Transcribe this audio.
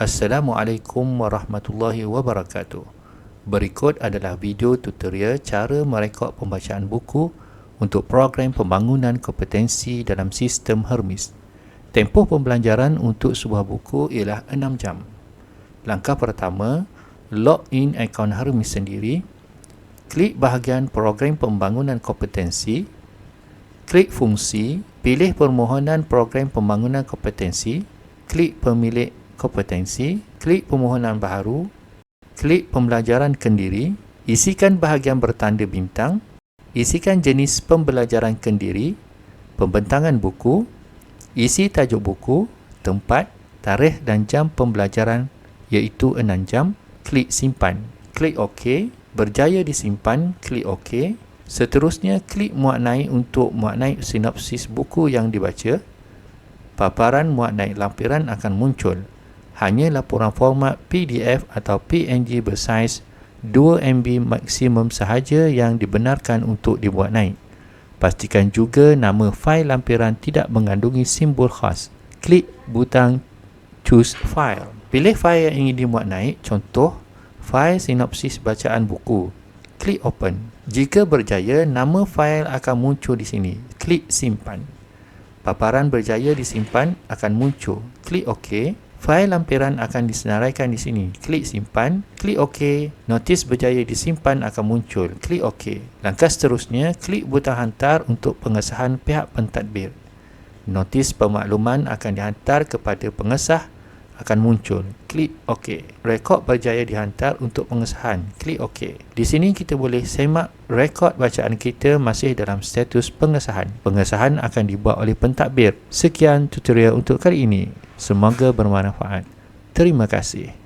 Assalamualaikum warahmatullahi wabarakatuh. Berikut adalah video tutorial cara merekod pembacaan buku untuk program pembangunan kompetensi dalam sistem Hermes. Tempoh pembelajaran untuk sebuah buku ialah 6 jam. Langkah pertama, log in akaun Hermes sendiri, klik bahagian program pembangunan kompetensi, klik fungsi, pilih permohonan program pembangunan kompetensi, klik pemilik kompetensi, klik permohonan baharu, klik pembelajaran kendiri, isikan bahagian bertanda bintang, isikan jenis pembelajaran kendiri, pembentangan buku, isi tajuk buku, tempat, tarikh dan jam pembelajaran iaitu 6 jam, klik simpan, klik OK, berjaya disimpan, klik OK. Seterusnya, klik muat naik untuk muat naik sinopsis buku yang dibaca. Paparan muat naik lampiran akan muncul. Hanya laporan format PDF atau PNG bersaiz 2 MB maksimum sahaja yang dibenarkan untuk dibuat naik. Pastikan juga nama fail lampiran tidak mengandungi simbol khas. Klik butang Choose File. Pilih fail yang ingin dimuat naik, contoh, fail sinopsis bacaan buku. Klik Open. Jika berjaya, nama fail akan muncul di sini. Klik Simpan. Paparan berjaya disimpan akan muncul. Klik OK. Fail lampiran akan disenaraikan di sini. Klik Simpan. Klik OK. Notis berjaya disimpan akan muncul. Klik OK. Langkah seterusnya, klik butang hantar untuk pengesahan pihak pentadbir. Notis pemakluman akan dihantar kepada pengesah akan muncul. Klik OK. Rekod berjaya dihantar untuk pengesahan. Klik OK. Di sini kita boleh semak rekod bacaan kita masih dalam status pengesahan. Pengesahan akan dibuat oleh pentadbir. Sekian tutorial untuk kali ini. Semoga bermanfaat. Terima kasih.